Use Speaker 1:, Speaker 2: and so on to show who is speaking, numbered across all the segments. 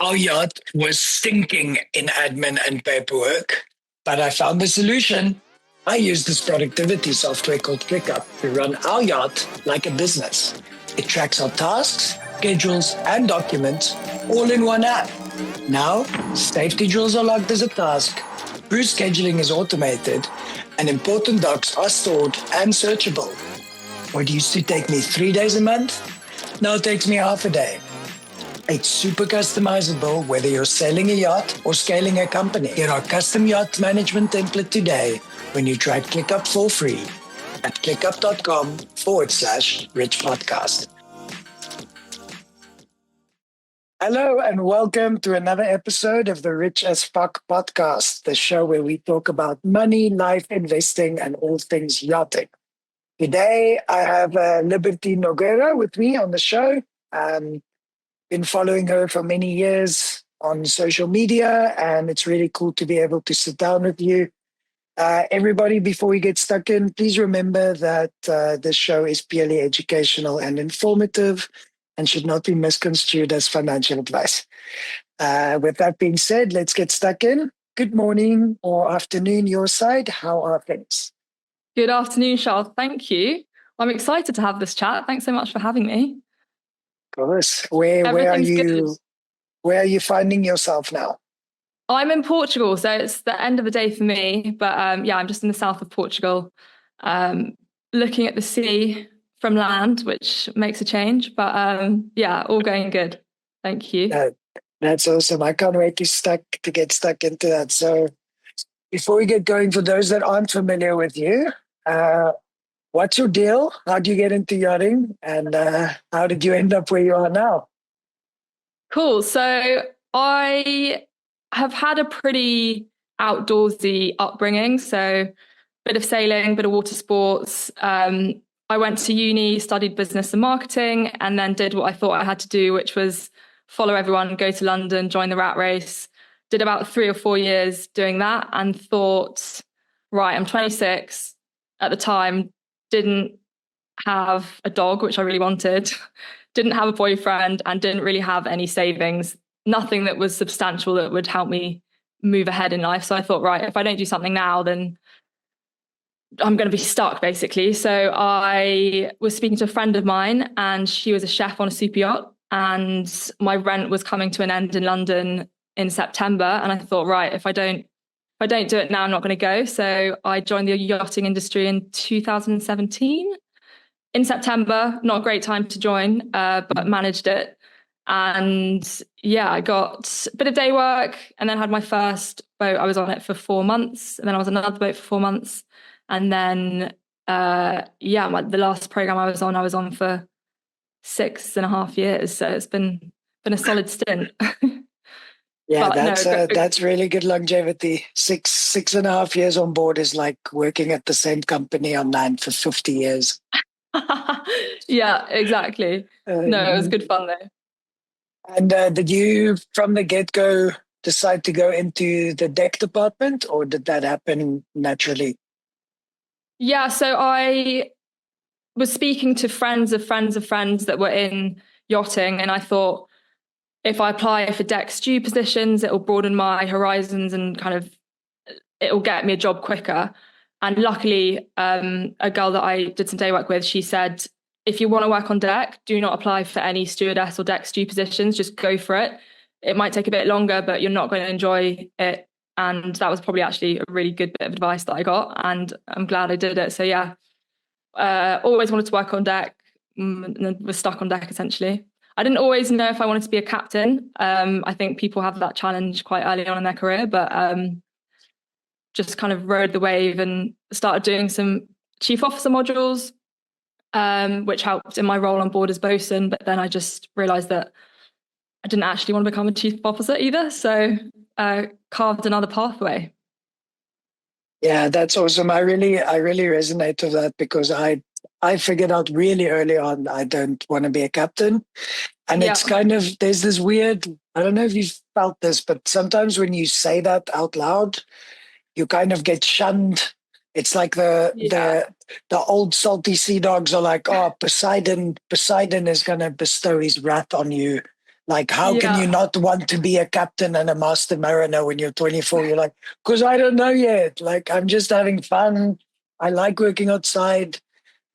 Speaker 1: Our yacht was stinking in admin and paperwork, but I found the solution. I used this productivity software called ClickUp to run our yacht like a business. It tracks our tasks, schedules, and documents all in one app. Now, safety drills are logged as a task, crew scheduling is automated, and important docs are stored and searchable. What used to take me 3 days a month now takes me half a day. It's super customizable whether you're sailing a yacht or scaling a company. Get our custom yacht management template today when you try ClickUp for free at clickup.com/rich podcast. Hello and welcome to another episode of the Rich as Fuck podcast, the show where we talk about money, life, investing, and all things yachting. Today, I have Liberty Nogueira with me on the show. Been following her for many years on social media, and it's really cool to be able to sit down with you. Everybody, before we get stuck in, please remember that this show is purely educational and informative and should not be misconstrued as financial advice. With that being said, let's get stuck in. Good morning or afternoon your side. How are things?
Speaker 2: Good afternoon, Charl. Thank you. I'm excited to have this chat. Thanks so much for having me.
Speaker 1: Of course. Where are you? Where are you finding yourself now?
Speaker 2: I'm in Portugal, so it's the end of the day for me. But I'm just in the south of Portugal, looking at the sea from land, which makes a change. But all going good. Thank you.
Speaker 1: That's awesome. I can't wait to get stuck into that. So before we get going, for those that aren't familiar with you, what's your deal? How did you get into yachting? And how did you end up where you are now?
Speaker 2: Cool. So I have had a pretty outdoorsy upbringing. So bit of sailing, bit of water sports. I went to uni, studied business and marketing, and then did what I thought I had to do, which was follow everyone, go to London, join the rat race. Did about 3 or 4 years doing that and thought, right, I'm 26 at the time, didn't have a dog, which I really wanted, didn't have a boyfriend, and didn't really have any savings, nothing that was substantial that would help me move ahead in life. So I thought, right, if I don't do something now, then I'm going to be stuck, basically. So I was speaking to a friend of mine, and she was a chef on a super yacht, and my rent was coming to an end in London in September. And I thought, right, if I don't do it now, I'm not going to go. So I joined the yachting industry in 2017 in September. Not a great time to join, but managed it. And I got a bit of day work, and then had my first boat. I was on it for 4 months, and then I was on another boat for 4 months. And then, the last program I was on for 6.5 years. So it's been a solid stint.
Speaker 1: Yeah, that's really good longevity. 6.5 years on board is like working at the same company on land for 50 years.
Speaker 2: Yeah, exactly. No, it was good fun though.
Speaker 1: And did you, from the get-go, decide to go into the deck department, or did that happen naturally?
Speaker 2: Yeah, so I was speaking to friends of friends of friends that were in yachting, and I thought, if I apply for deck stew positions, it will broaden my horizons and it will get me a job quicker. And luckily, a girl that I did some day work with, she said, if you want to work on deck, do not apply for any stewardess or deck stew positions. Just go for it. It might take a bit longer, but you're not going to enjoy it. And that was probably actually a really good bit of advice that I got. And I'm glad I did it. So always wanted to work on deck, and was stuck on deck essentially. I didn't always know if I wanted to be a captain. I think people have that challenge quite early on in their career, but just kind of rode the wave and started doing some chief officer modules, which helped in my role on board as bosun. But then I just realised that I didn't actually want to become a chief officer either. So carved another pathway.
Speaker 1: Yeah, that's awesome. I really resonate with that, because I figured out really early on I don't want to be a captain. And it's there's this weird, I don't know if you've felt this, but sometimes when you say that out loud, you kind of get shunned. It's like the old salty sea dogs are like, oh, Poseidon is going to bestow his wrath on you. Like, how can you
Speaker 2: Yeah.
Speaker 1: not want to be a captain and a master mariner when you're 24? You're like, because I don't know yet. Like, I'm just having fun. I like working outside.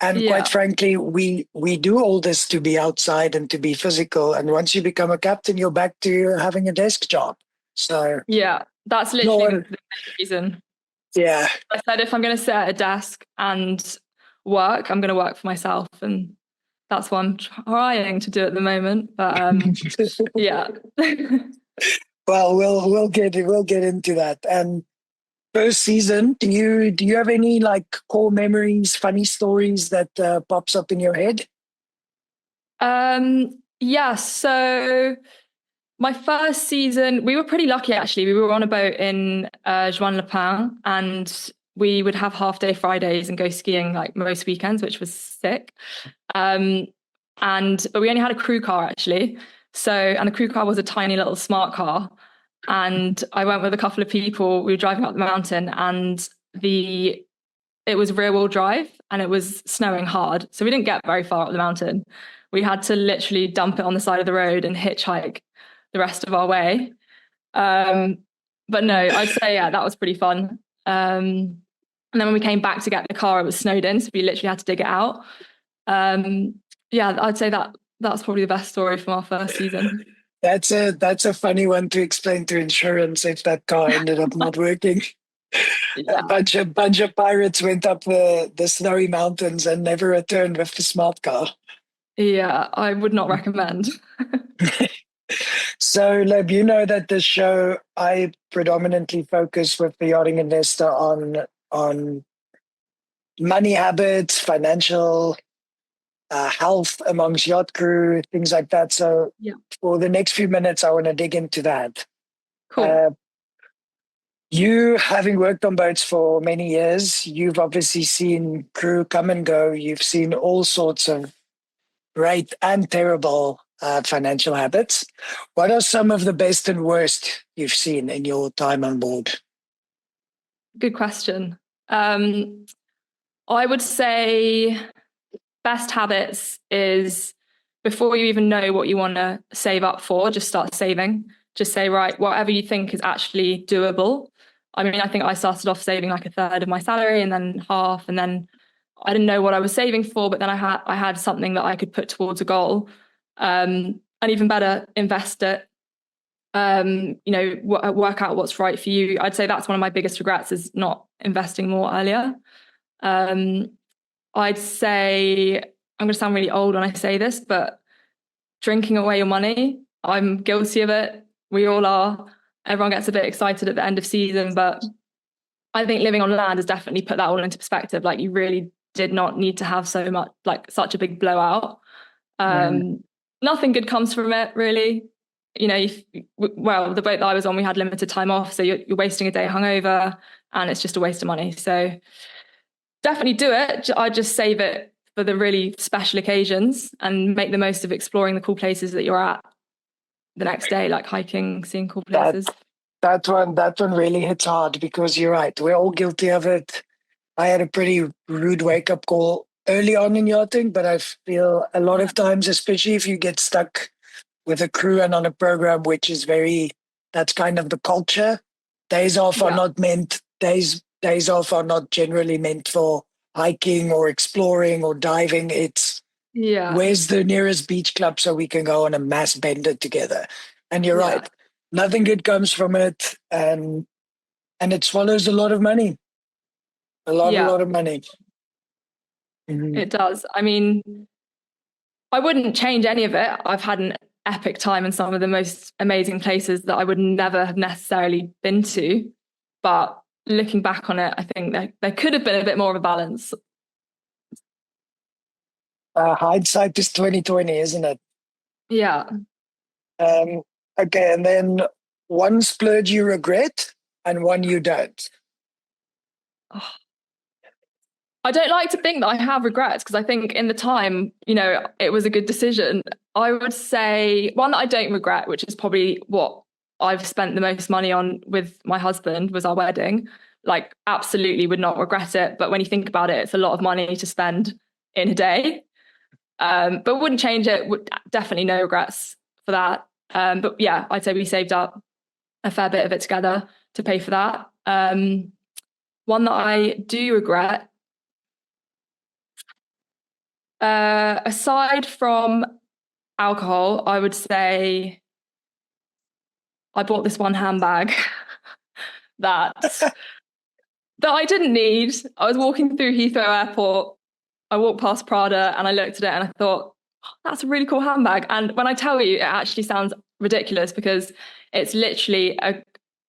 Speaker 1: And quite
Speaker 2: Yeah.
Speaker 1: frankly, we do all this to be outside and to be physical. And once you become a captain, you're back to having a desk job. So,
Speaker 2: Yeah. That's
Speaker 1: no
Speaker 2: literally
Speaker 1: one,
Speaker 2: the main reason.
Speaker 1: yeah,
Speaker 2: I said if I'm going to sit at a desk and work, I'm going to work for myself. And that's what I'm trying to do at the moment. But yeah.
Speaker 1: well, we'll get into that. And first season, do you have any like core memories, funny stories that pops up in your head?
Speaker 2: Yeah, so my first season, we were pretty lucky actually. We were on a boat in Juan Lapin and we would have half day Fridays and go skiing like most weekends, which was sick. Um, but we only had a crew car actually. And the crew car was a tiny little smart car. And I went with a couple of people. We were driving up the mountain and it was rear wheel drive and it was snowing hard. So we didn't get very far up the mountain. We had to literally dump it on the side of the road and hitchhike the rest of our way. Um, but no, I'd say, yeah, that was pretty fun. And then when we came back to get the car, it was snowed in. So we literally had to dig it out. Um, yeah, I'd say that's probably the best story from our first season.
Speaker 1: That's a funny one to explain to insurance if that car ended up not working. A
Speaker 2: Yeah.
Speaker 1: bunch of pirates went up the snowy mountains and never returned with the smart car.
Speaker 2: Yeah, I would not recommend.
Speaker 1: So, Leb, you know that this show I predominantly focus with the Yachting Investor on money habits, financial health amongst yacht crew, things like that. So,
Speaker 2: Yeah.
Speaker 1: for the next few minutes, I want to dig into that.
Speaker 2: Cool.
Speaker 1: Uh, you, having worked on boats for many years, you've obviously seen crew come and go. You've seen all sorts of great and terrible financial habits. What are some of the best and worst you've seen in your time on board?
Speaker 2: Good question. I would say best habits is before you even know what you want to save up for, just start saving. Just say, right, whatever you think is actually doable. I mean, I think I started off saving like a third of my salary and then half, and then I didn't know what I was saving for, but then I had something that I could put towards a goal. And even better, invest it. Work out what's right for you. I'd say that's one of my biggest regrets is not investing more earlier. Um, I'd say I'm going to sound really old when I say this, but drinking away your money, I'm guilty of it. We all are. Everyone gets a bit excited at the end of season, but I think living on land has definitely put that all into perspective. Like you really did not need to have so much, like such a big blowout.
Speaker 1: Mm,
Speaker 2: Nothing good comes from it, really. You know, the boat that I was on, we had limited time off, so you're wasting a day hungover, and it's just a waste of money. So definitely do it. I just save it for the really special occasions and make the most of exploring the cool places that you're at the next day, like hiking, seeing cool
Speaker 1: that
Speaker 2: places.
Speaker 1: that one really hits hard because you're right. We're all guilty of it. I had a pretty rude wake up call early on in yachting, but I feel a lot
Speaker 2: Yeah.
Speaker 1: of times, especially if you get stuck with a crew and on a program, which is that's kind of the culture. Days off are
Speaker 2: Yeah.
Speaker 1: not meant, days off are not generally meant for hiking or exploring or diving. It's
Speaker 2: Yeah.
Speaker 1: where's the nearest beach club so we can go on a mass bender together. And you're
Speaker 2: Yeah.
Speaker 1: right. Nothing good comes from it. And it swallows a lot of money. A
Speaker 2: Yeah.
Speaker 1: lot of money. Mhm.
Speaker 2: It does. I mean, I wouldn't change any of it. I've had an epic time in some of the most amazing places that I would never have necessarily been to. But looking back on it, I think there could have been a bit more of a balance.
Speaker 1: Hindsight is 2020, isn't it?
Speaker 2: Yeah.
Speaker 1: Um, okay, and then one splurge you regret and one you don't.
Speaker 2: Oh, I don't like to think that I have regrets because I think in the time, it was a good decision. I would say one that I don't regret, which is probably what I've spent the most money on with my husband, was our wedding. Like, absolutely would not regret it. But when you think about it, it's a lot of money to spend in a day. But wouldn't change it. Would definitely no regrets for that. But yeah, I'd say we saved up a fair bit of it together to pay for that. One that I do regret, aside from alcohol, I would say I bought this one handbag that I didn't need. I was walking through Heathrow Airport. I walked past Prada and I looked at it and I thought, oh, that's a really cool handbag. And when I tell you, it actually sounds ridiculous because it's literally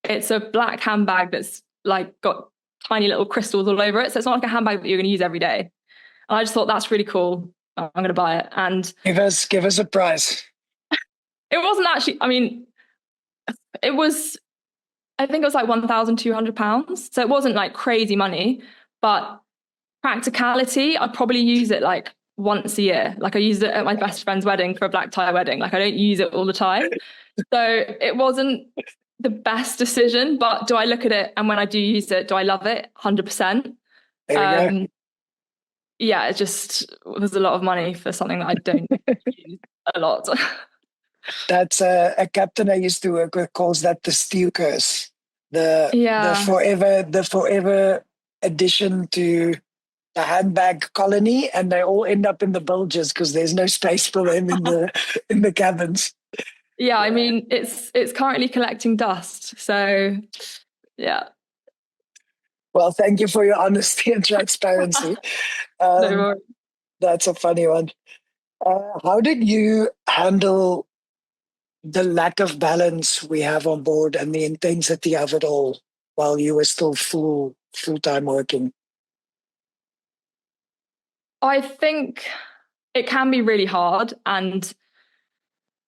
Speaker 2: it's a black handbag that's like got tiny little crystals all over it. So it's not like a handbag that you're going to use every day. And I just thought that's really cool. I'm going to buy it. And
Speaker 1: Give us a price.
Speaker 2: it wasn't actually, I mean, it was, I think it was like £1,200. So it wasn't like crazy money, but practicality, I'd probably use it like once a year. Like I used it at my best friend's wedding for a black tie wedding. Like I don't use it all the time. So it wasn't the best decision, but do I look at it and when I do use it, do I love it? 100%.
Speaker 1: There we go.
Speaker 2: Yeah, it just was a lot of money for something that I don't use a lot.
Speaker 1: That's a captain I used to work with calls that the steel curse. The forever addition to the handbag colony, and they all end up in the bulges because there's no space for them in the cabins.
Speaker 2: Yeah, I mean it's currently collecting dust. So yeah.
Speaker 1: Well, thank you for your honesty and transparency.
Speaker 2: No worries.
Speaker 1: That's a funny one. How did you handle the lack of balance we have on board and the intensity of it all while you were still full-time working?
Speaker 2: I think it can be really hard. And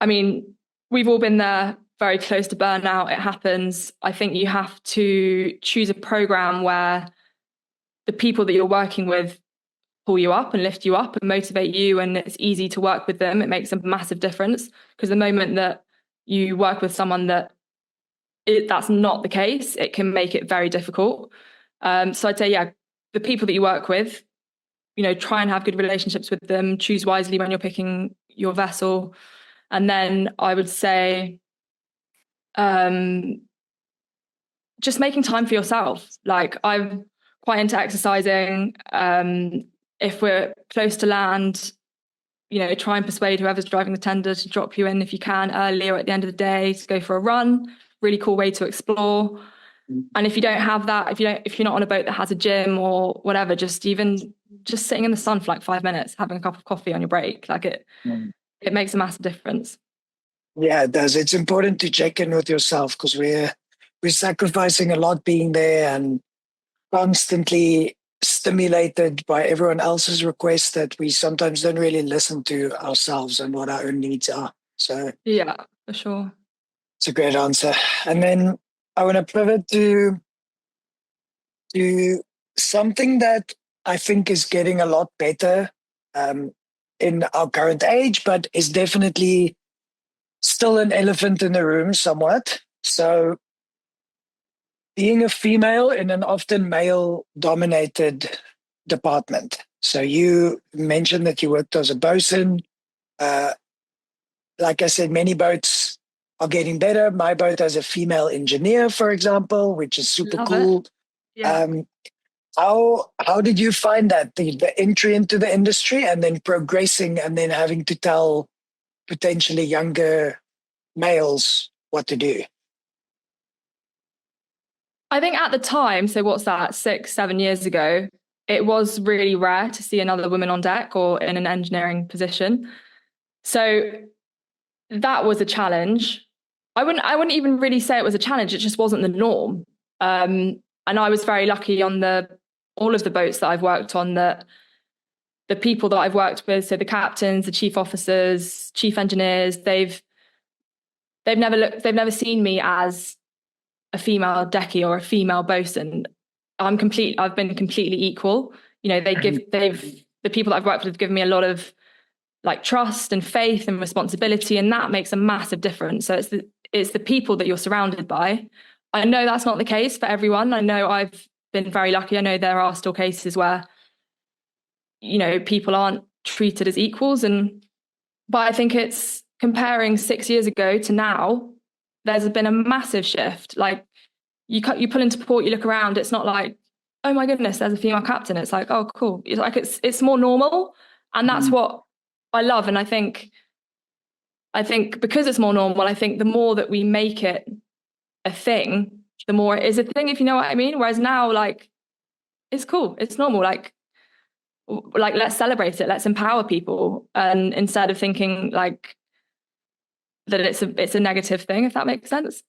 Speaker 2: I mean, we've all been there, very close to burnout. It happens. I think you have to choose a program where the people that you're working with pull you up and lift you up and motivate you, and it's easy to work with them. It makes a massive difference, because the moment that you work with someone that's not the case, it can make it very difficult. So I'd say, yeah, the people that you work with, try and have good relationships with them, choose wisely when you're picking your vessel. And then I would say just making time for yourself. Like I'm quite into exercising. If we're close to land, try and persuade whoever's driving the tender to drop you in if you can early or at the end of the day to go for a run. Really cool way to explore. And if you don't have that, if you're not on a boat that has a gym or whatever, just sitting in the sun for like 5 minutes, having a cup of coffee on your break, like it makes a massive difference.
Speaker 1: Yeah, it does. It's important to check in with yourself, because we're sacrificing a lot being there and constantly stimulated by everyone else's requests that we sometimes don't really listen to ourselves and what our own needs are. So
Speaker 2: yeah, for sure.
Speaker 1: It's a great answer. And then I want to pivot to something that I think is getting a lot better in our current age, but is definitely still an elephant in the room somewhat. So being a female in an often male-dominated department. So you mentioned that you worked as a bosun. Like I said, many boats are getting better. My boat has a female engineer, for example, which is super
Speaker 2: Love
Speaker 1: cool.
Speaker 2: it. Yeah.
Speaker 1: How did you find that, the entry into the industry and then progressing and then having to tell potentially younger males what to do?
Speaker 2: I think at the time, so what's that, 6-7 years ago, it was really rare to see another woman on deck or in an engineering position. So that was a challenge. I wouldn't even really say it was a challenge. It just wasn't the norm. And I was very lucky on all of the boats that I've worked on, that the people that I've worked with, so the captains, the chief officers, chief engineers, they've never seen me as a female decky or a female bosun. I've been completely equal. The people that I've worked with have given me a lot of like trust and faith and responsibility, and that makes a massive difference. So it's the people that you're surrounded by. I know that's not the case for everyone. I know I've been very lucky. I know there are still cases where, people aren't treated as equals, but I think it's comparing 6 years ago to now, there's been a massive shift. Like you pull into port, you look around, it's not like, oh my goodness, there's a female captain. It's like, oh, cool. It's like it's more normal. And that's what I love. And I think because it's more normal, I think the more that we make it a thing, the more it is a thing, if you know what I mean. Whereas now, like, it's cool, it's normal. Like let's celebrate it, let's empower people, and instead of thinking like that it's a negative thing, if that makes sense.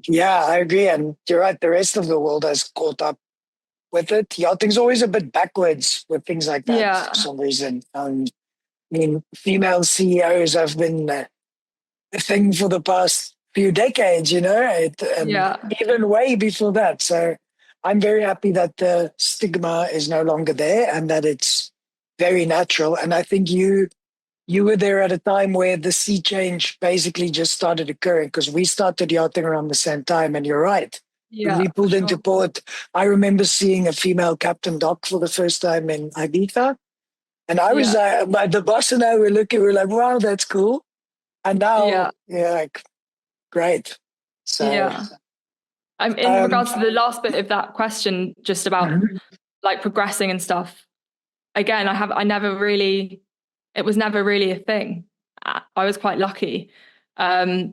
Speaker 1: Yeah, I agree. And you're right, the rest of the world has caught up with it. Yachting's always a bit backwards with things like that for some reason. I mean, female CEOs have been a thing for the past few decades, you know, even way before that. So I'm very happy that the stigma is no longer there and that it's very natural. And I think you were there at a time where the sea change basically just started occurring, because we started yachting around the same time. And you're right. When we pulled into port, I remember seeing a female captain dock for the first time in Ibiza. And I was the boss and I were looking, we were like, wow, that's cool. And now, like, great. So,
Speaker 2: in regards to the last bit of that question, just about like progressing and stuff, again, it was never really a thing. I was quite lucky. The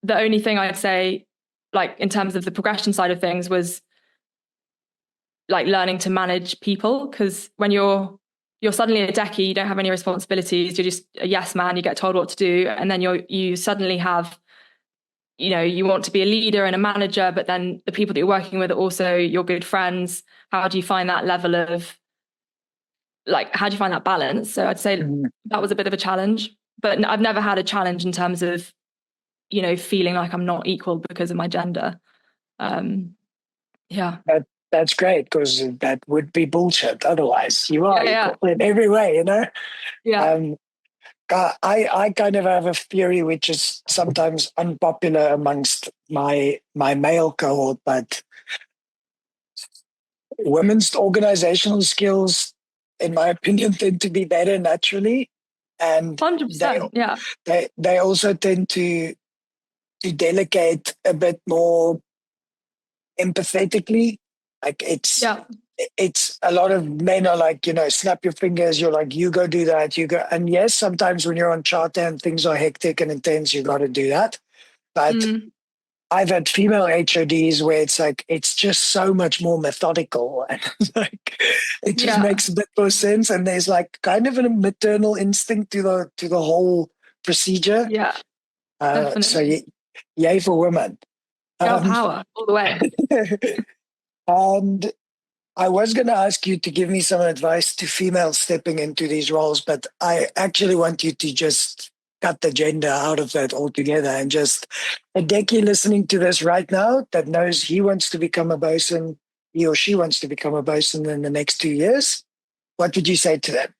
Speaker 2: only thing I'd say, like in terms of the progression side of things, was like learning to manage people, because when you're suddenly a decky, you don't have any responsibilities, you're just a yes man, you get told what to do, and then you suddenly have, you know, you want to be a leader and a manager, but then the people that you're working with are also your good friends. How do you find that level of, like, how do you find that balance? So I'd say that was a bit of a challenge, but I've never had a challenge in terms of, you know, feeling like I'm not equal because of my gender.
Speaker 1: That's great, because that would be bullshit. Otherwise, you are equal in every way, you know? I kind of have a theory which is sometimes unpopular amongst my male cohort, but women's organizational skills, in my opinion, tend to be better naturally. And
Speaker 2: 100%,
Speaker 1: they also tend to delegate a bit more empathetically. Like it's a lot of men are like, you know, snap your fingers, you're like, you go do that, you go. And yes, sometimes when you're on charter and things are hectic and intense, you got to do that. But I've had female HODs where it's like, it's just so much more methodical, and like it just makes a bit more sense. And there's like kind of a maternal instinct to the whole procedure. So yay for women.
Speaker 2: Girl power all the way.
Speaker 1: And I was going to ask you to give me some advice to females stepping into these roles, but I actually want you to just cut the gender out of that altogether, and just a decky listening to this right now that knows he wants to become a bosun, he or she wants to become a bosun in the next 2 years. What would you say to them?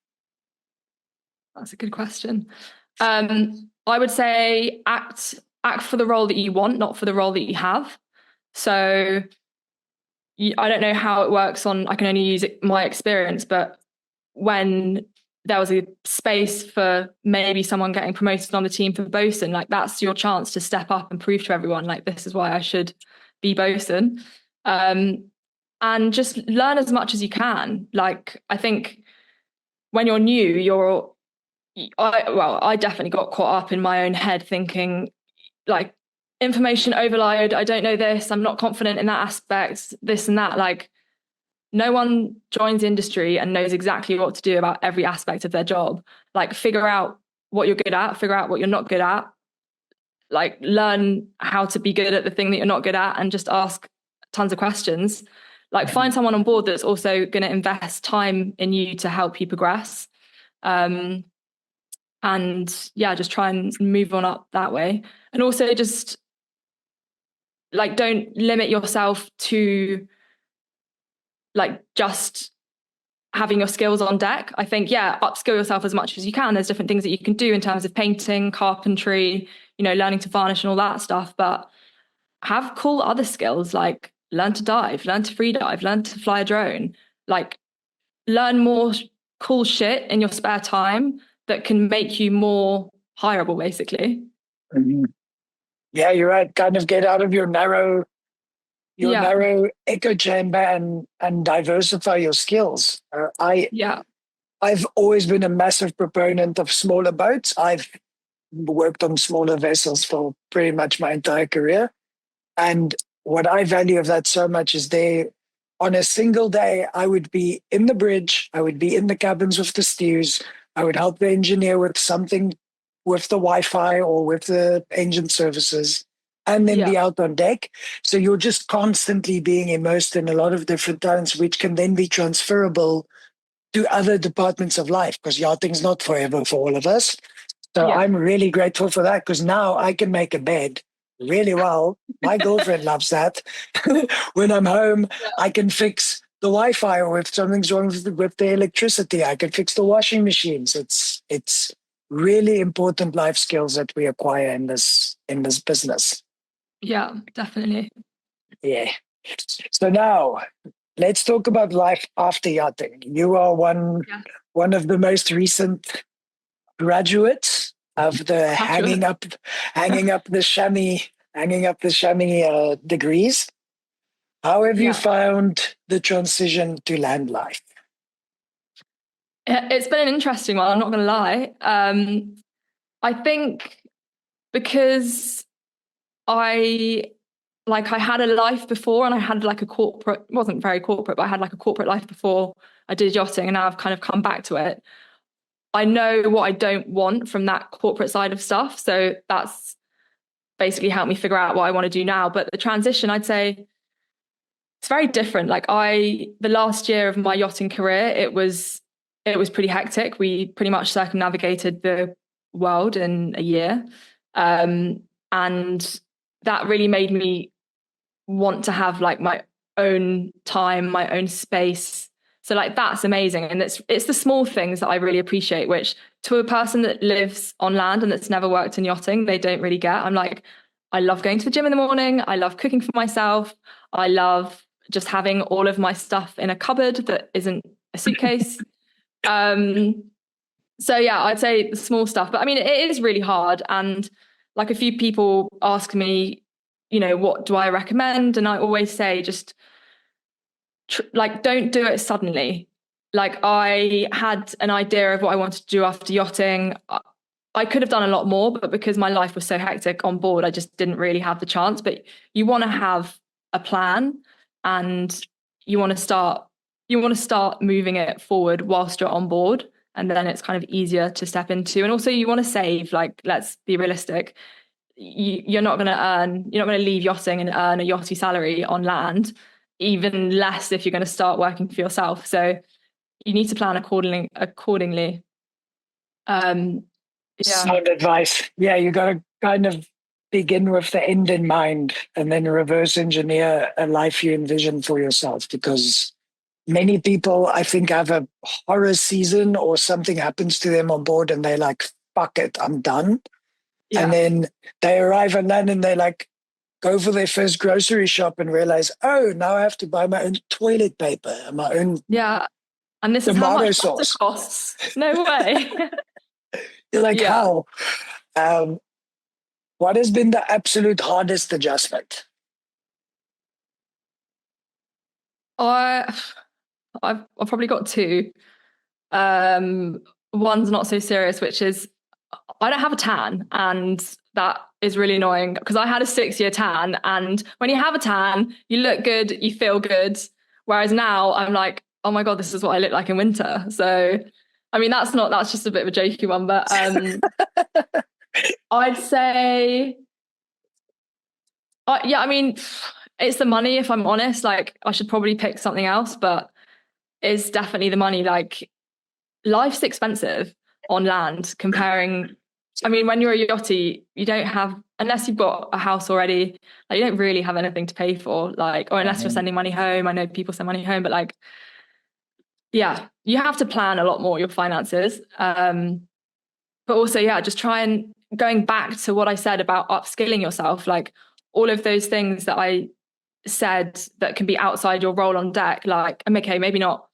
Speaker 2: That's a good question. I would say act for the role that you want, not for the role that you have. So I don't know how it works I can only use my experience, but when there was a space for maybe someone getting promoted on the team for bosun, like that's your chance to step up and prove to everyone, like, this is why I should be bosun. And just learn as much as you can. Like, I think when you're new, I definitely got caught up in my own head thinking, like, information overload, I don't know this, I'm not confident in that aspect, this and that. Like, no one joins the industry and knows exactly what to do about every aspect of their job. Like, figure out what you're good at, figure out what you're not good at, like, learn how to be good at the thing that you're not good at, and just ask tons of questions. Like, find someone on board that's also going to invest time in you to help you progress. And just try and move on up that way. And also just, like, don't limit yourself to, like, just having your skills on deck. I think, upskill yourself as much as you can. There's different things that you can do in terms of painting, carpentry, you know, learning to varnish and all that stuff, but have cool other skills, like learn to dive, learn to free dive, learn to fly a drone, like learn more cool shit in your spare time that can make you more hireable, basically.
Speaker 1: Mhm. Yeah, you're right. Kind of get out of your
Speaker 2: Yeah,
Speaker 1: narrow echo chamber and diversify your skills.
Speaker 2: yeah,
Speaker 1: I've always been a massive proponent of smaller boats. I've worked on smaller vessels for pretty much my entire career. And what I value of that so much is on a single day, I would be in the bridge, I would be in the cabins with the stews, I would help the engineer with something with the Wi-Fi or with the engine services, and then
Speaker 2: yeah,
Speaker 1: be out on deck. So you're just constantly being immersed in a lot of different talents, which can then be transferable to other departments of life, because yachting's not forever for all of us. So
Speaker 2: yeah,
Speaker 1: I'm really grateful for that, because now I can make a bed really well. My girlfriend loves that. When I'm home, I can fix the Wi-Fi, or if something's wrong with the electricity, I can fix the washing machines. It's really important life skills that we acquire in this business.
Speaker 2: yeah, definitely.
Speaker 1: Yeah. So now let's talk about life after yachting. You are
Speaker 2: Yeah,
Speaker 1: one of the most recent graduates of the
Speaker 2: graduate.
Speaker 1: hanging up the chamois degrees. How have you
Speaker 2: Yeah,
Speaker 1: found the transition to land life?
Speaker 2: it's been an interesting one. I'm not going to lie. I think because I I had a life before, and I had like a corporate, it wasn't very corporate, but I had like a corporate life before I did yachting, and now I've kind of come back to it. I know what I don't want from that corporate side of stuff. So that's basically helped me figure out what I want to do now. But the transition, I'd say it's very different. The last year of my yachting career, it was pretty hectic. We pretty much circumnavigated the world in a year. And that really made me want to have like my own time, my own space. So like that's amazing. And it's the small things that I really appreciate, which to a person that lives on land and that's never worked in yachting, they don't really get. I'm like, I love going to the gym in the morning. I love cooking for myself. I love just having all of my stuff in a cupboard that isn't a suitcase. Um, so yeah, I'd say the small stuff. But I mean, it is really hard. And like a few people ask me, what do I recommend? And I always say, just don't do it suddenly. Like I had an idea of what I wanted to do after yachting. I could have done a lot more, but because my life was so hectic on board, I just didn't really have the chance. But you want to have a plan, and you want to start moving it forward whilst you're on board, and then it's kind of easier to step into. And also you want to save, like, let's be realistic. You're not going to leave yachting and earn a yachty salary on land, even less if you're going to start working for yourself. So you need to plan accordingly. Um, yeah.
Speaker 1: Sound advice. Yeah, you got to kind of begin with the end in mind and then reverse engineer a life you envision for yourself, because many people, I think, have a horror season or something happens to them on board and they're like, fuck it, I'm done. And
Speaker 2: Yeah.
Speaker 1: then they arrive on land and they like go for their first grocery shop and realize, oh, now I have to buy my own toilet paper and my own
Speaker 2: Yeah. And this is how
Speaker 1: tomato
Speaker 2: much butter
Speaker 1: sauce.
Speaker 2: costs. No way.
Speaker 1: You're like,
Speaker 2: Yeah.
Speaker 1: how? Um, what has been the absolute hardest adjustment?
Speaker 2: I I've probably got two. Um, One's not so serious, which is I don't have a tan, and that is really annoying because I had a 6-year tan, and when you have a tan, you look good, you feel good. Whereas now I'm like, oh my God, this is what I look like in winter. So, I mean, that's just a bit of a jokey one, but I'd say, yeah, I mean, it's the money, if I'm honest. Like, I should probably pick something else, but it's definitely the money. Like, life's expensive on land comparing. I mean, when you're a yachty, you don't have, unless you've got a house already, like you don't really have anything to pay for, like, or unless you're
Speaker 1: Mhm.
Speaker 2: sending money home. I know people send money home, but like, yeah, you have to plan a lot more your finances. But also, yeah, just try and going back to what I said about upskilling yourself, like all of those things that I said that can be outside your role on deck, like, okay, maybe not,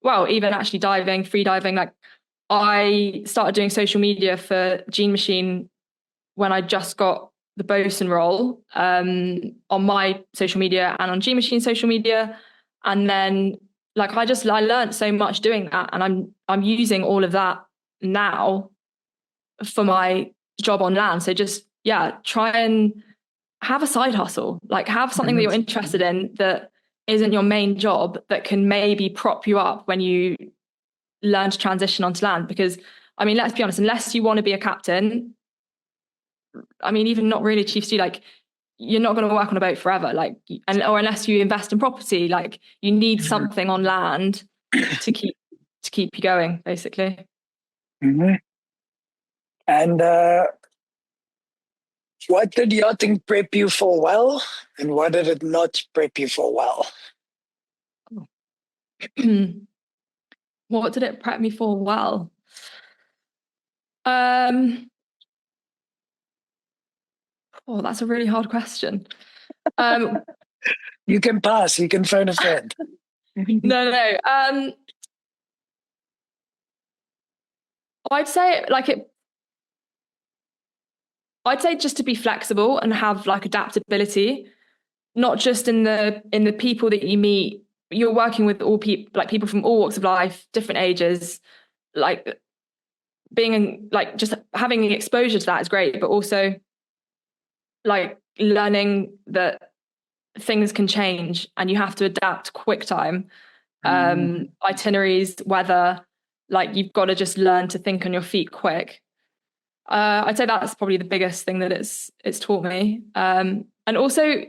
Speaker 2: well, even actually diving, free diving, like I started doing social media for Gene Machine when I just got the bosun role, on my social media and on Gene Machine social media. And then like I learned so much doing that, and I'm using all of that now for my job on land. So just, yeah, try and have a side hustle, like have something that you're interested in that isn't your main job, that can maybe prop you up when you learn to transition onto land. Because I mean, let's be honest, unless you want to be a captain, I mean, even not really chief steward, like you're not going to work on a boat forever, like, or unless you invest in property, like you need something on land to keep you going, basically.
Speaker 1: Mm-hmm. And what did yachting prep you for well, and what did it not prep you for well?
Speaker 2: What did it prep me for well? Oh, that's a really hard question.
Speaker 1: You can pass. You can phone a friend.
Speaker 2: No. I'd say I'd say just to be flexible and have like adaptability, not just in the people that you meet. You're working with all people, like people from all walks of life, different ages. Like like just having exposure to that is great, but also like learning that things can change and you have to adapt quick time. Itineraries, weather, like you've got to just learn to think on your feet quick. I'd say that's probably the biggest thing that it's taught me. And also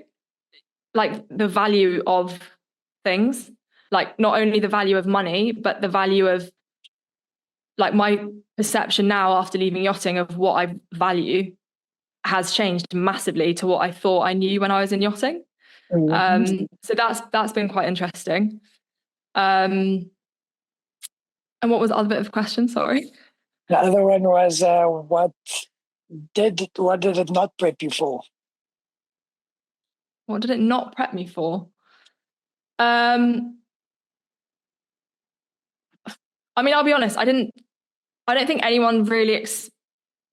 Speaker 2: like the value of things, like not only the value of money, but the value of like my perception now after leaving yachting of what I value has changed massively to what I thought I knew when I was in yachting. So that's been quite interesting. And what was the other bit of the question? Sorry.
Speaker 1: The other one was what did it not prep you for?
Speaker 2: What did it not prep me for? I mean, I'll be honest. I don't think anyone really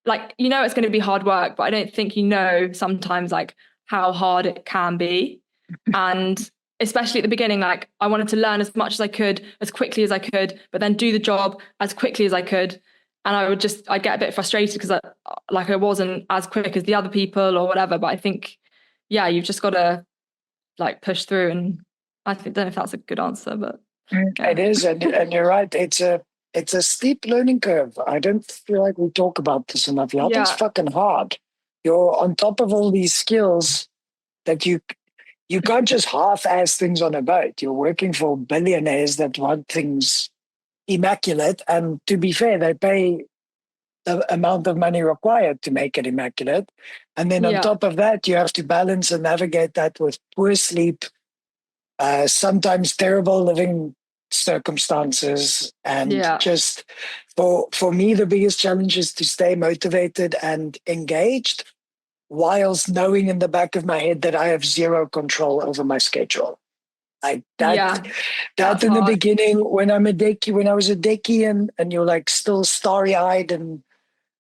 Speaker 2: like, you know, it's going to be hard work, but I don't think, you know, sometimes like how hard it can be. And especially at the beginning, like I wanted to learn as much as I could, as quickly as I could, but then do the job as quickly as I could. And I'd get a bit frustrated because I wasn't as quick as the other people or whatever. But I think, yeah, you've just got to like push through. And don't know if that's a good answer, but
Speaker 1: yeah. It is, and you're right. It's a steep learning curve. I don't feel like we talk about this enough. Yachting's fucking hard. You're on top of all these skills that you can't just half-ass things on a boat. You're working for billionaires that want things immaculate, and to be fair, they pay the amount of money required to make it immaculate. And then on top of that, you have to balance and navigate that with poor sleep, sometimes terrible living circumstances. And just for me, the biggest challenge is to stay motivated and engaged whilst knowing in the back of my head that I have zero control over my schedule. Like that in the beginning, when I was a decky and you're like still starry-eyed and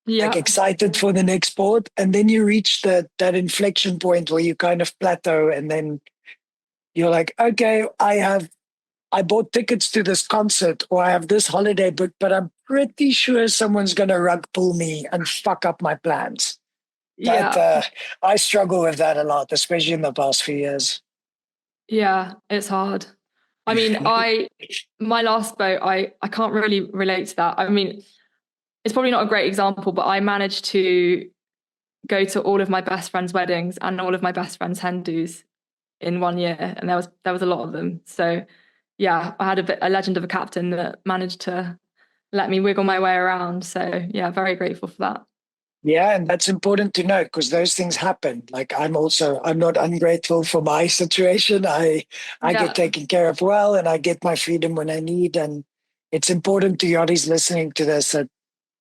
Speaker 1: like excited for the next sport, and then you reach that inflection point where you kind of plateau, and then you're like, okay, I bought tickets to this concert, or I have this holiday booked, but I'm pretty sure someone's going to rug pull me and fuck up my plans. I struggle with that a lot, especially in the past few years.
Speaker 2: Yeah, it's hard. I mean, my last boat, I can't really relate to that. I mean, it's probably not a great example, but I managed to go to all of my best friends' weddings and all of my best friends' hen dos in 1 year, and there was a lot of them. So yeah, I had a legend of a captain that managed to let me wiggle my way around. So yeah, very grateful for that.
Speaker 1: Yeah, and that's important to note because those things happen. Like I'm not ungrateful for my situation. I get taken care of well, and I get my freedom when I need. And it's important to yachties listening to this that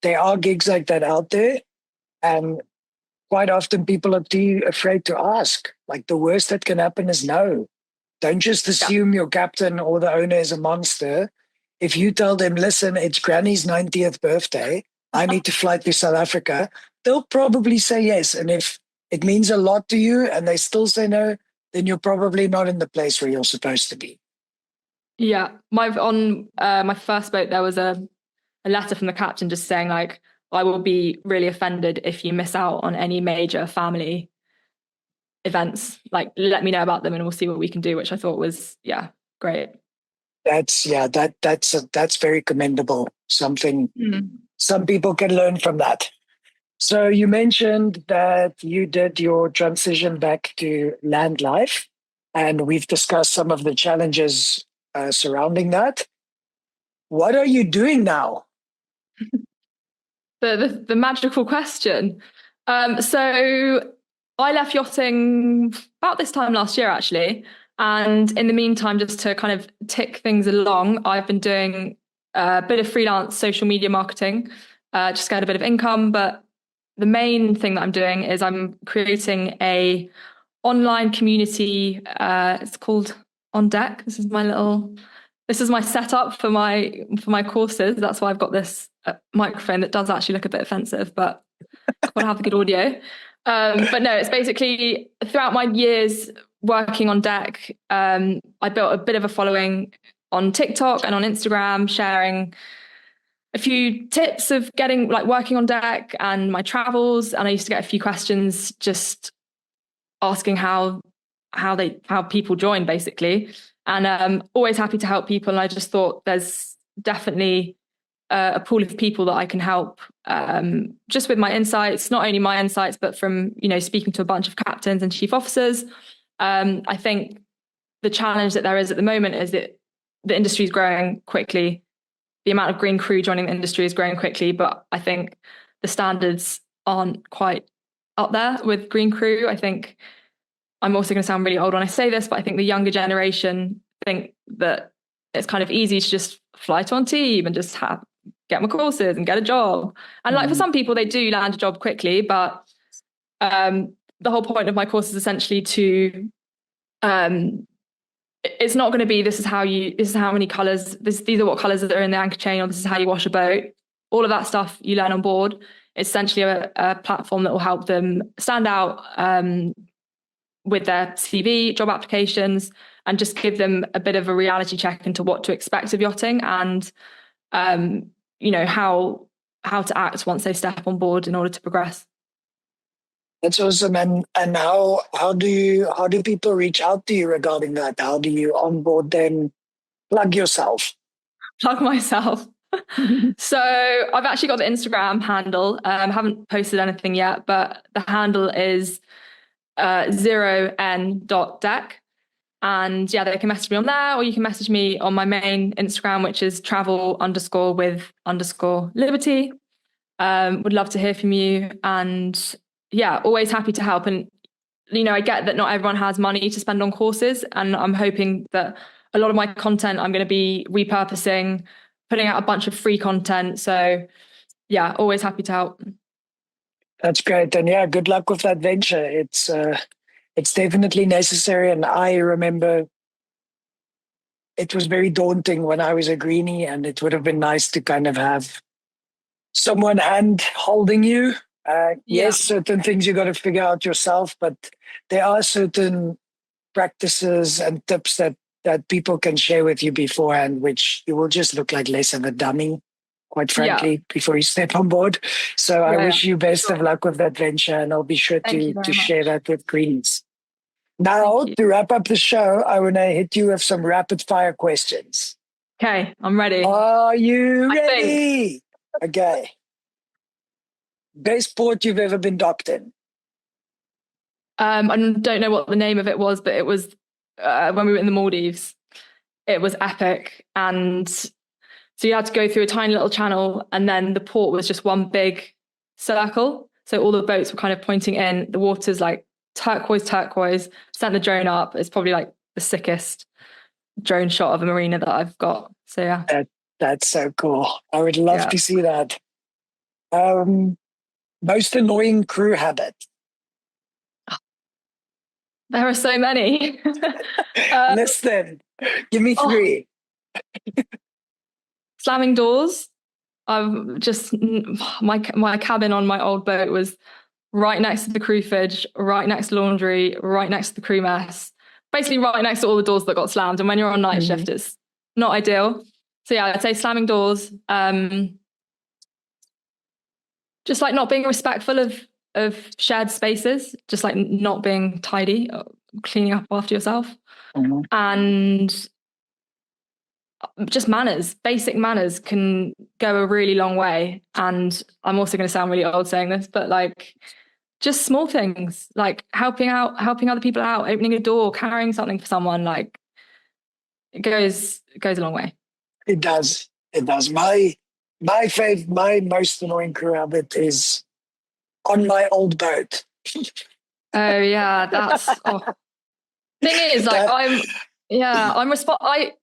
Speaker 1: there are gigs like that out there, and quite often people are too afraid to ask. Like the worst that can happen is no. Don't just assume your captain or the owner is a monster. if you tell them, listen, it's Granny's 90th birthday, I need to fly to South Africa, they'll probably say yes. And if it means a lot to you and they still say no, then you're probably not in the place where you're supposed to be.
Speaker 2: Yeah, my first boat, there was a letter from the captain just saying like, I will be really offended if you miss out on any major family events. Like, let me know about them and we'll see what we can do, which I thought was, yeah, great.
Speaker 1: That's very commendable. Something some people can learn from that. So you mentioned that you did your transition back to land life, and we've discussed some of the challenges surrounding that. What are you doing now?
Speaker 2: The magical question. So I left yachting about this time last year, actually. And in the meantime, just to kind of tick things along, I've been doing a bit of freelance social media marketing, just get a bit of income. But the main thing that I'm doing is I'm creating a online community. It's called On Deck. This is my setup for my courses. That's why I've got this microphone that does actually look a bit offensive, but I want to have the good audio. But no, it's basically throughout my years working on deck, I built a bit of a following on TikTok and on Instagram, sharing a few tips of working on deck and my travels. And I used to get a few questions just asking how people join, basically. And always happy to help people. And I just thought there's definitely a pool of people that I can help just with my insights, not only my insights, but from, speaking to a bunch of captains and chief officers. I think the challenge that there is at the moment is that the industry is growing quickly. The amount of green crew joining the industry is growing quickly, but I think the standards aren't quite up there with green crew. I think I'm also going to sound really old when I say this, but I think the younger generation think that it's kind of easy to just fly to Antibes and just get my courses and get a job. And for some people, they do land a job quickly, but the whole point of my course is essentially to it's not going to be this is how many colors, these are what colors that are in the anchor chain, or this is how you wash a boat. All of that stuff you learn on board. It's essentially a platform that will help them stand out with their CV, job applications, and just give them a bit of a reality check into what to expect of yachting and how to act once they step on board in order to progress.
Speaker 1: That's awesome. And how do people reach out to you regarding that? How do you onboard them? Plug yourself.
Speaker 2: Plug myself. So I've actually got the Instagram handle. I haven't posted anything yet, but the handle is 0n.deck. And yeah, they can message me on there, or you can message me on my main Instagram, which is travel_with_Liberty. Would love to hear from you. And yeah, always happy to help. And, I get that not everyone has money to spend on courses. And I'm hoping that a lot of my content I'm going to be repurposing, putting out a bunch of free content. So yeah, always happy to help.
Speaker 1: That's great. And yeah, good luck with that venture. It's definitely necessary. And I remember it was very daunting when I was a greenie, and it would have been nice to kind of have someone hand holding you. Yes, certain things you got to figure out yourself, but there are certain practices and tips that people can share with you beforehand, which you will just look like less of a dummy, quite frankly, before you step on board. So I wish you best of luck with that venture, and I'll be sure to share that with greens. Now, to wrap up the show, I want to hit you with some rapid fire questions.
Speaker 2: Okay, I'm ready.
Speaker 1: Are you ready? Okay. Best port you've ever been docked in?
Speaker 2: I don't know what the name of it was, but it was when we were in the Maldives. It was epic. And so you had to go through a tiny little channel, and then the port was just one big circle. So all the boats were kind of pointing in. The water's like turquoise. Sent the drone up. It's probably like the sickest drone shot of a marina that I've got. So yeah.
Speaker 1: That's so cool. I would love to see that. Most annoying crew habit?
Speaker 2: There are so many.
Speaker 1: List them. Give me 3.
Speaker 2: Slamming doors. I've just my cabin on my old boat was right next to the crew fridge, right next to laundry, right next to the crew mess, basically right next to all the doors that got slammed. And when you're on night shift, it's not ideal. So yeah, I'd say slamming doors. Just like not being respectful of shared spaces, just like not being tidy, cleaning up after yourself, and just manners. Basic manners can go a really long way. And I'm also going to sound really old saying this, but like just small things like helping other people out, opening a door, carrying something for someone, like it goes a long way.
Speaker 1: It does. It does. My most annoying crew habit is on my old boat.
Speaker 2: Oh yeah, that's thing is like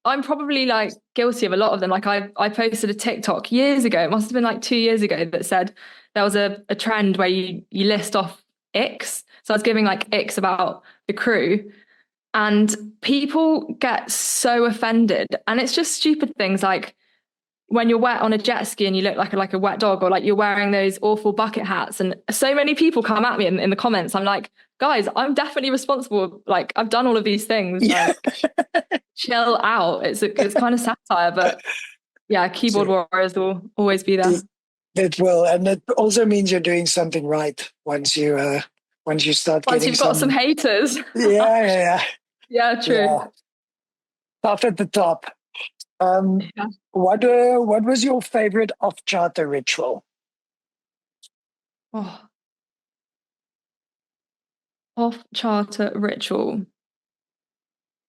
Speaker 2: I'm probably like guilty of a lot of them. Like I posted a TikTok years ago, it must have been like 2 years ago, that said there was a trend where you list off icks. So I was giving like icks about the crew, and people get so offended, and it's just stupid things like when you're wet on a jet ski and you look like a wet dog, or like you're wearing those awful bucket hats, and so many people come at me in the comments. I'm like, guys, I'm definitely responsible. Like I've done all of these things.
Speaker 1: Yeah.
Speaker 2: Like, chill out. It's kind of satire, but yeah, keyboard warriors will always be there.
Speaker 1: It will, and it also means you're doing something right once you start.
Speaker 2: Once you've got some haters.
Speaker 1: Yeah,
Speaker 2: true.
Speaker 1: Yeah. Tough at the top. What was your favorite off-charter ritual?
Speaker 2: Off-charter ritual.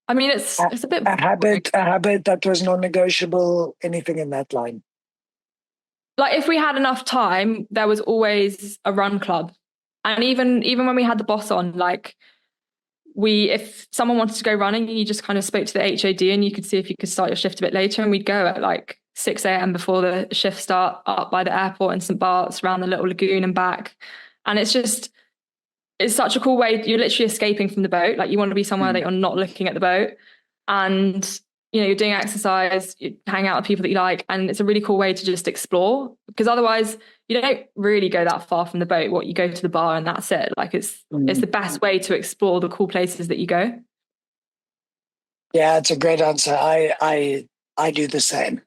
Speaker 2: I mean, it's a bit
Speaker 1: a habit that was non-negotiable. Anything in that line?
Speaker 2: Like if we had enough time, there was always a run club, and even when we had the boss on, like if someone wanted to go running, you just kind of spoke to the HOD and you could see if you could start your shift a bit later, and we'd go at like 6 a.m. before the shift start up by the airport in St. Bart's, around the little lagoon and back. And it's such a cool way. You're literally escaping from the boat. Like you want to be somewhere that you're not looking at the boat, and you're doing exercise, you hang out with people that you like, and it's a really cool way to just explore, because otherwise you don't really go that far from the boat. You go to the bar and that's it. Like it's the best way to explore the cool places that you go.
Speaker 1: Yeah, it's a great answer. I do the same.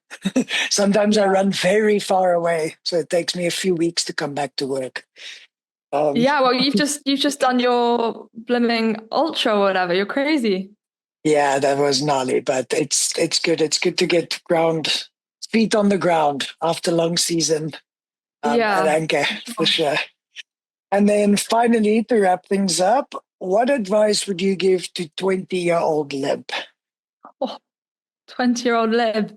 Speaker 1: Sometimes I run very far away, so it takes me a few weeks to come back to work.
Speaker 2: Yeah, well, you've just done your blooming ultra or whatever. You're crazy.
Speaker 1: Yeah, that was gnarly, but it's good. It's good to get feet on the ground after long season at anchor, for sure. And then finally, to wrap things up, what advice would you give to 20-year-old Lib?
Speaker 2: 20-year-old Lib.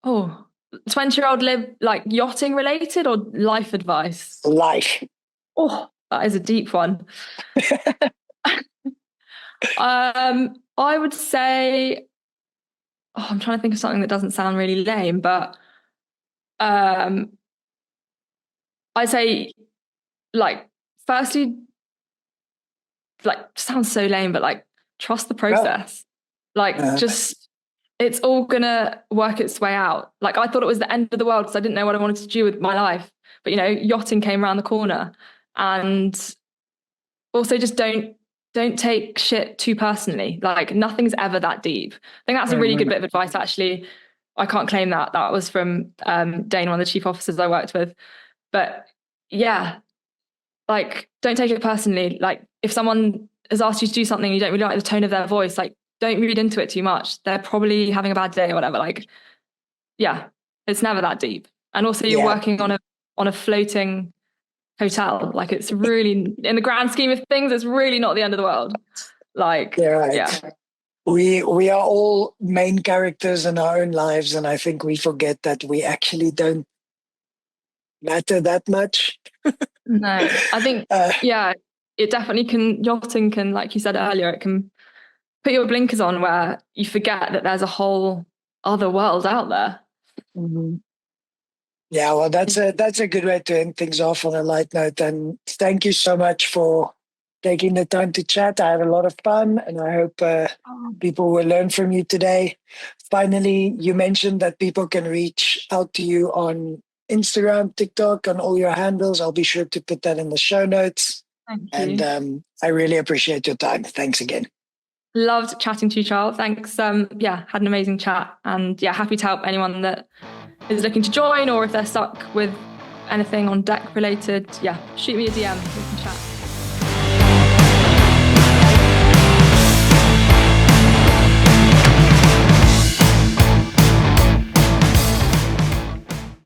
Speaker 2: 20-year-old Lib, like yachting related or life advice?
Speaker 1: Life.
Speaker 2: Oh, that is a deep one. I would say, I'm trying to think of something that doesn't sound really lame, but I'd say, like, firstly, like, sounds so lame, but like, trust the process. Just, it's all gonna work its way out. Like, I thought it was the end of the world because I didn't know what I wanted to do with my life. But, yachting came around the corner. And also just don't take shit too personally. Like nothing's ever that deep. I think that's a really good bit of advice, actually. I can't claim that. That was from Dane, one of the chief officers I worked with. But yeah, like don't take it personally. Like if someone has asked you to do something, you don't really like the tone of their voice, like don't read into it too much. They're probably having a bad day or whatever. Like, yeah, it's never that deep. And also you're working on a floating hotel. Like it's really, in the grand scheme of things, it's really not the end of the world. Like,
Speaker 1: we are all main characters in our own lives, and I think we forget that we actually don't matter that much.
Speaker 2: No, I think it definitely can. Yachting can, like you said earlier, it can put your blinkers on where you forget that there's a whole other world out there.
Speaker 1: Yeah, well, that's a good way to end things off on a light note. And thank you so much for taking the time to chat. I had a lot of fun, and I hope people will learn from you today. Finally, you mentioned that people can reach out to you on Instagram, TikTok, on all your handles. I'll be sure to put that in the show notes.
Speaker 2: Thank you.
Speaker 1: And I really appreciate your time. Thanks again.
Speaker 2: Loved chatting to you, Charl. Thanks. Yeah, had an amazing chat, and yeah, happy to help anyone that is looking to join, or if they're stuck with anything on deck related. Yeah, shoot me a DM. We can chat.